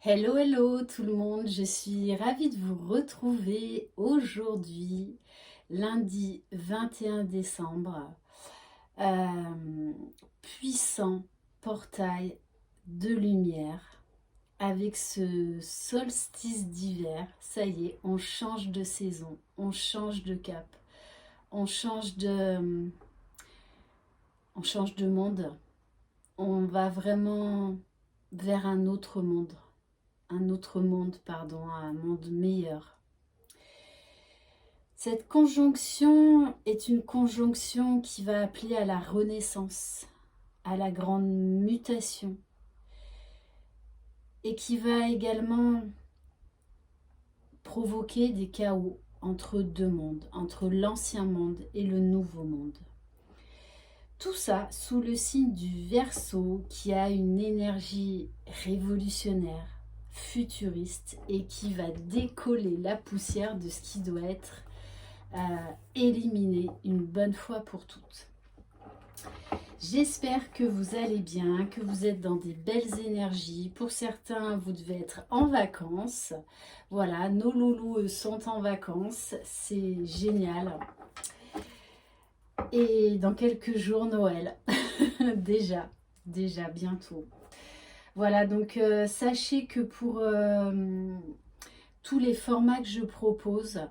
Hello, hello tout le monde, je suis ravie de vous retrouver aujourd'hui, lundi 21 décembre, puissant portail de lumière avec ce solstice d'hiver. Ça y est, on change de saison, on change de cap, on change de, on change de monde, on va vraiment vers un monde meilleur. Cette conjonction est une conjonction qui va appeler à la renaissance, à la grande mutation, et qui va également provoquer des chaos entre deux mondes, entre l'ancien monde et le nouveau monde. Tout ça sous le signe du Verseau qui a une énergie révolutionnaire, futuriste et qui va décoller la poussière de ce qui doit être éliminé une bonne fois pour toutes. J'espère que vous allez bien, que vous êtes dans des belles énergies. Pour certains, vous devez être en vacances. Voilà, nos loulous sont en vacances. C'est génial. Et dans quelques jours, Noël. déjà bientôt. Voilà, donc sachez que pour tous les formats que je propose,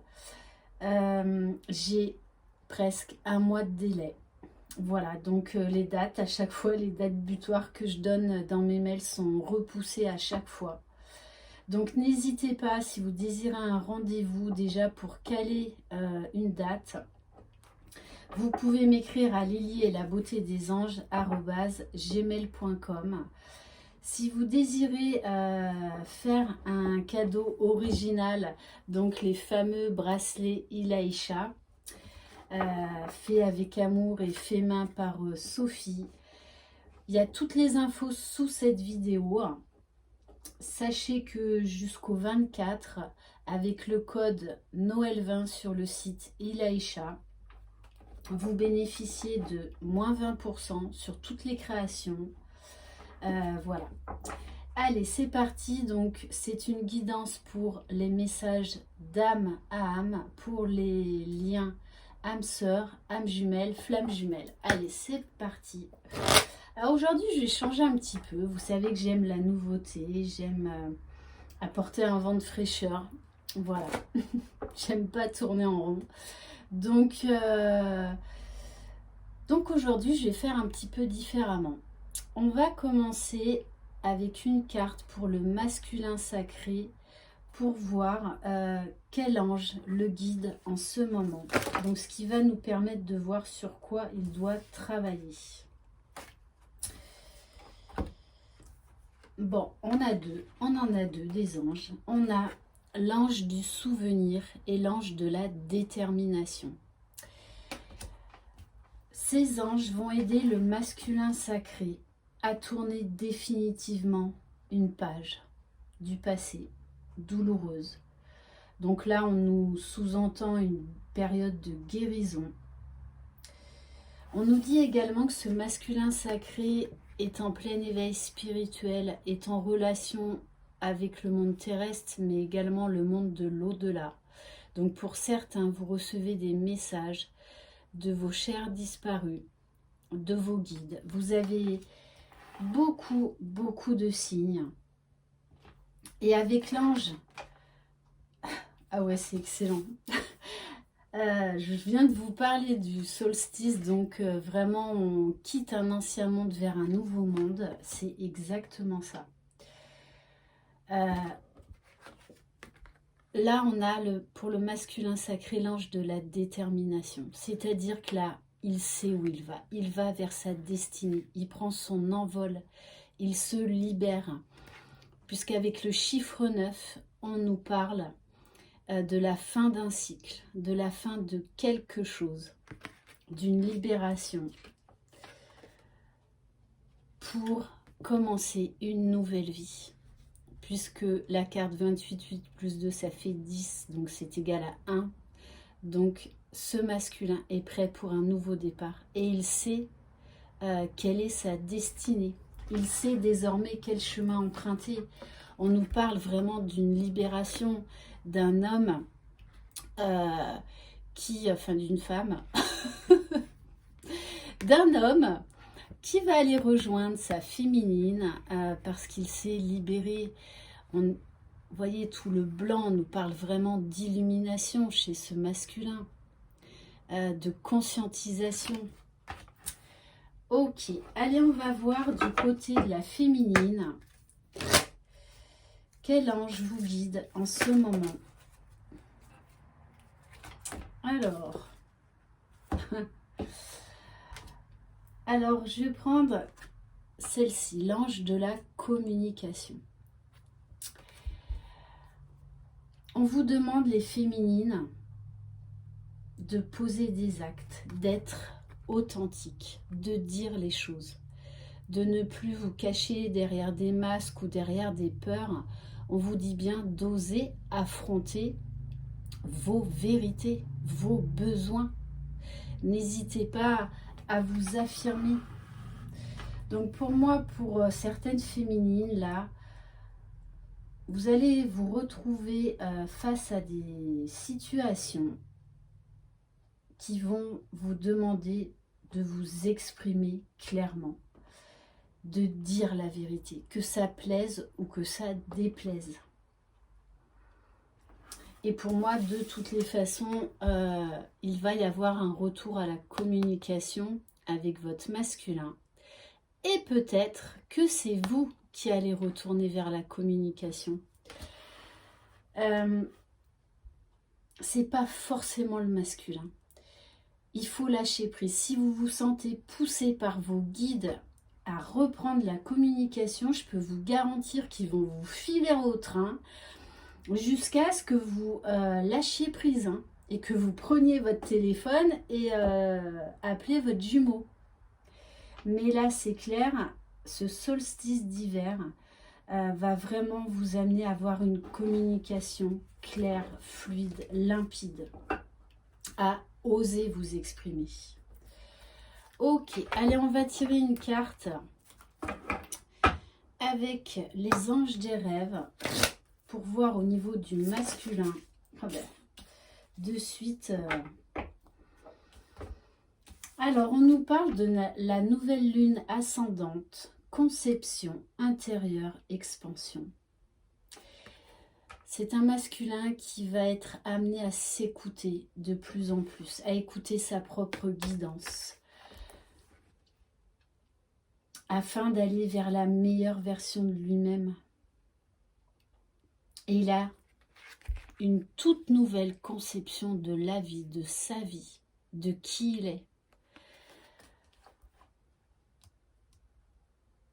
j'ai presque un mois de délai. Voilà, donc les dates, à chaque fois, les dates butoirs que je donne dans mes mails sont repoussées à chaque fois. Donc n'hésitez pas, si vous désirez un rendez-vous déjà pour caler une date, vous pouvez m'écrire à Lily et la beauté des anges @gmail.com. Si vous désirez faire un cadeau original, donc les fameux bracelets Ilaïcha, fait avec amour et fait main par Sophie, il y a toutes les infos sous cette vidéo. Sachez que jusqu'au 24, avec le code Noël20 sur le site Ilaïcha, vous bénéficiez de moins 20% sur toutes les créations. Voilà. Allez, c'est parti. Donc, c'est une guidance pour les messages d'âme à âme, pour les liens âme sœur, âme jumelle, flamme jumelle. Allez, c'est parti. Alors aujourd'hui, je vais changer un petit peu. Vous savez que j'aime la nouveauté, j'aime apporter un vent de fraîcheur. Voilà. J'aime pas tourner en rond. Donc aujourd'hui, je vais faire un petit peu différemment. On va commencer avec une carte pour le masculin sacré pour voir quel ange le guide en ce moment. Donc ce qui va nous permettre de voir sur quoi il doit travailler. Bon, on en a deux des anges. On a l'ange du souvenir et l'ange de la détermination. Ces anges vont aider le masculin sacré à tourner définitivement une page du passé douloureuse. Donc là, on nous sous-entend une période de guérison. On nous dit également que ce masculin sacré est en plein éveil spirituel, est en relation avec le monde terrestre, mais également le monde de l'au-delà. Donc pour certains, vous recevez des messages de vos chers disparus, de vos guides. Vous avez beaucoup de signes. Et avec l'ange, ah ouais, c'est excellent. Je viens de vous parler du solstice, donc vraiment on quitte un ancien monde vers un nouveau monde, c'est exactement ça. Là on a pour le masculin sacré l'ange de la détermination, c'est-à-dire que là il sait où il va vers sa destinée, il prend son envol, il se libère, puisqu'avec le chiffre 9 on nous parle de la fin d'un cycle, de la fin de quelque chose, d'une libération, pour commencer une nouvelle vie. Puisque la carte 28, 8 plus 2, ça fait 10, donc c'est égal à 1. Donc ce masculin est prêt pour un nouveau départ et il sait quelle est sa destinée. Il sait désormais quel chemin emprunter. On nous parle vraiment d'une libération d'un homme enfin d'une femme, d'un homme qui va aller rejoindre sa féminine parce qu'il s'est libéré. Vous voyez, tout le blanc nous parle vraiment d'illumination chez ce masculin, de conscientisation. Ok, allez, on va voir du côté de la féminine. Quel ange vous guide en ce moment? Alors, je vais prendre celle-ci, l'ange de la communication. On vous demande, les féminines, de poser des actes, d'être authentique, de dire les choses, de ne plus vous cacher derrière des masques ou derrière des peurs. On vous dit bien d'oser affronter vos vérités, vos besoins. N'hésitez pas à vous affirmer. Donc pour moi, pour certaines féminines, là, vous allez vous retrouver face à des situations qui vont vous demander de vous exprimer clairement, de dire la vérité, que ça plaise ou que ça déplaise. Et pour moi, de toutes les façons, il va y avoir un retour à la communication avec votre masculin. Et peut-être que c'est vous qui allez retourner vers la communication. C'est pas forcément le masculin. Il faut lâcher prise. Si vous vous sentez poussé par vos guides à reprendre la communication, je peux vous garantir qu'ils vont vous filer au train jusqu'à ce que vous lâchiez prise et que vous preniez votre téléphone et appelez votre jumeau. Mais là, c'est clair, ce solstice d'hiver va vraiment vous amener à avoir une communication claire, fluide, limpide, à oser vous exprimer. Ok, allez, on va tirer une carte avec les anges des rêves pour voir au niveau du masculin. De suite. Alors, on nous parle de la nouvelle lune ascendante, conception, intérieure, expansion. C'est un masculin qui va être amené à s'écouter de plus en plus, à écouter sa propre guidance, afin d'aller vers la meilleure version de lui-même. Et il a une toute nouvelle conception de la vie, de sa vie, de qui il est.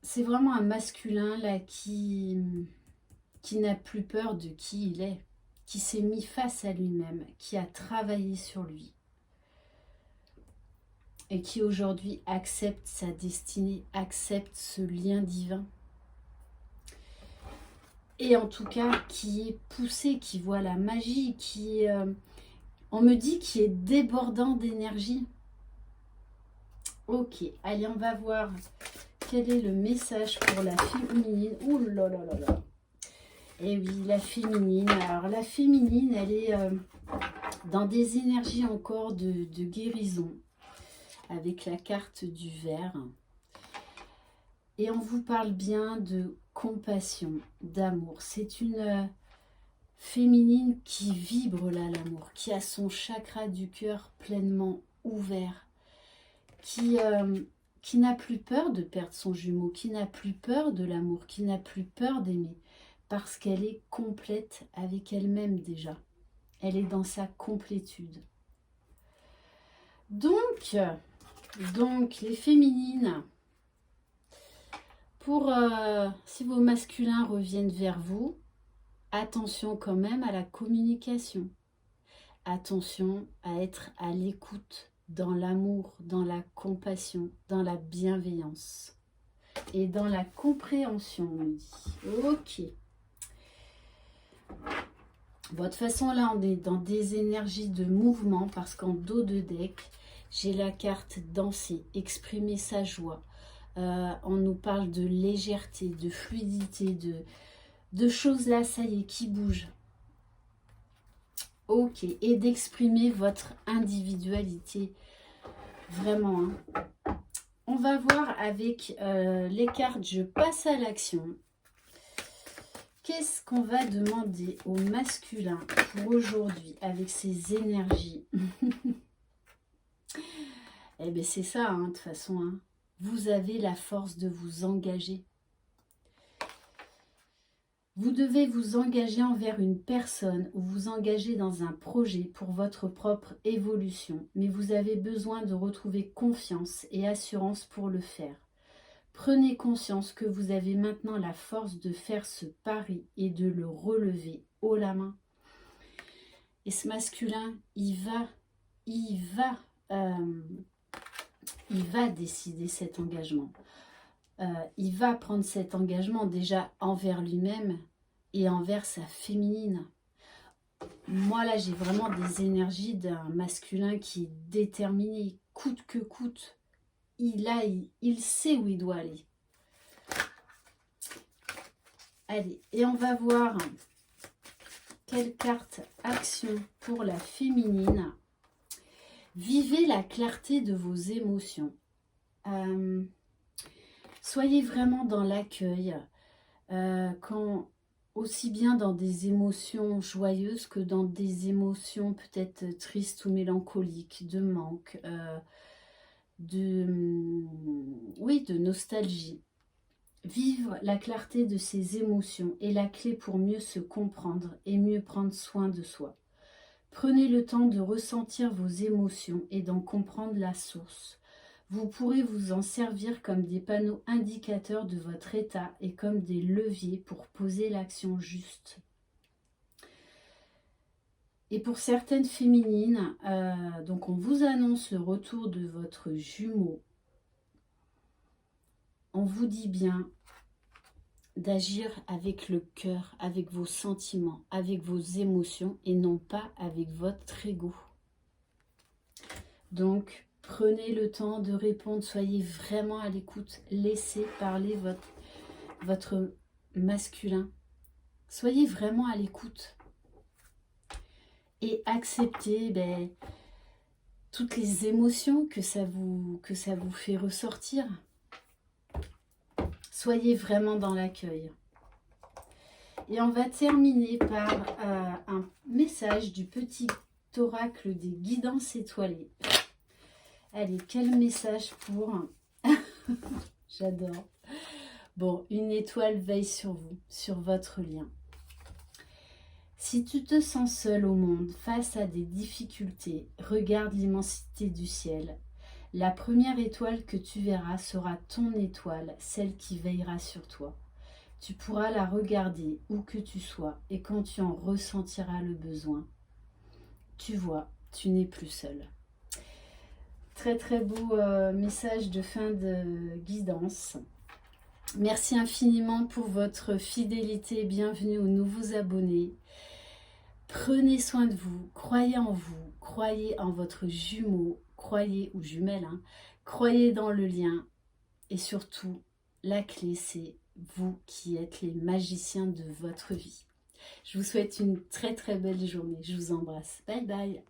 C'est vraiment un masculin là qui n'a plus peur de qui il est, qui s'est mis face à lui-même, qui a travaillé sur lui et qui aujourd'hui accepte sa destinée, accepte ce lien divin. Et en tout cas, qui est poussé, qui voit la magie, qui, on me dit, qui est débordant d'énergie. Ok, allez, on va voir quel est le message pour la féminine. Ouh là là là là. Et oui, la féminine. Alors, la féminine, elle est dans des énergies encore de guérison, avec la carte du ver. Et on vous parle bien de compassion, d'amour. C'est une féminine qui vibre là l'amour, qui a son chakra du cœur pleinement ouvert, qui n'a plus peur de perdre son jumeau, qui n'a plus peur de l'amour, qui n'a plus peur d'aimer, parce qu'elle est complète avec elle-même déjà. Elle est dans sa complétude. Donc les féminines, pour si vos masculins reviennent vers vous, attention quand même à la communication. Attention à être à l'écoute, dans l'amour, dans la compassion, dans la bienveillance et dans la compréhension, on me dit. Ok. Bon, de toute façon, là, on est dans des énergies de mouvement parce qu'en dos de deck, j'ai la carte danser, exprimer sa joie. On nous parle de légèreté, de fluidité, de choses là, ça y est, qui bougent. Ok, et d'exprimer votre individualité, vraiment. Hein. On va voir avec les cartes, je passe à l'action. Qu'est-ce qu'on va demander au masculin pour aujourd'hui avec ses énergies? Eh bien c'est ça, hein, de toute façon. Hein. Vous avez la force de vous engager. Vous devez vous engager envers une personne ou vous engager dans un projet pour votre propre évolution. Mais vous avez besoin de retrouver confiance et assurance pour le faire. Prenez conscience que vous avez maintenant la force de faire ce pari et de le relever haut la main. Et ce masculin, il va décider cet engagement. Il va prendre cet engagement déjà envers lui-même et envers sa féminine. Moi là, j'ai vraiment des énergies d'un masculin qui est déterminé, coûte que coûte. Il sait où il doit aller. Allez, et on va voir quelle carte action pour la féminine. Vivez la clarté de vos émotions. Soyez vraiment dans l'accueil, aussi bien dans des émotions joyeuses que dans des émotions peut-être tristes ou mélancoliques, de manque, de nostalgie. Vivre la clarté de ses émotions est la clé pour mieux se comprendre et mieux prendre soin de soi. Prenez le temps de ressentir vos émotions et d'en comprendre la source. Vous pourrez vous en servir comme des panneaux indicateurs de votre état et comme des leviers pour poser l'action juste. Et pour certaines féminines, donc on vous annonce le retour de votre jumeau. On vous dit bien d'agir avec le cœur, avec vos sentiments, avec vos émotions et non pas avec votre ego. Donc, prenez le temps de répondre, soyez vraiment à l'écoute, laissez parler votre masculin. Soyez vraiment à l'écoute et acceptez toutes les émotions que ça vous fait ressortir. Soyez vraiment dans l'accueil. Et on va terminer par un message du petit oracle des guidances étoilées. Allez, quel message pour... J'adore. Bon, une étoile veille sur vous, sur votre lien. Si tu te sens seul au monde, face à des difficultés, regarde l'immensité du ciel. La première étoile que tu verras sera ton étoile, celle qui veillera sur toi. Tu pourras la regarder où que tu sois et quand tu en ressentiras le besoin. Tu vois, tu n'es plus seul. Très très beau message de fin de guidance. Merci infiniment pour votre fidélité. Bienvenue aux nouveaux abonnés. Prenez soin de vous, croyez en votre jumeau, croyez ou jumelle, hein, croyez dans le lien et surtout, la clé c'est vous qui êtes les magiciens de votre vie. Je vous souhaite une très très belle journée, je vous embrasse, bye bye.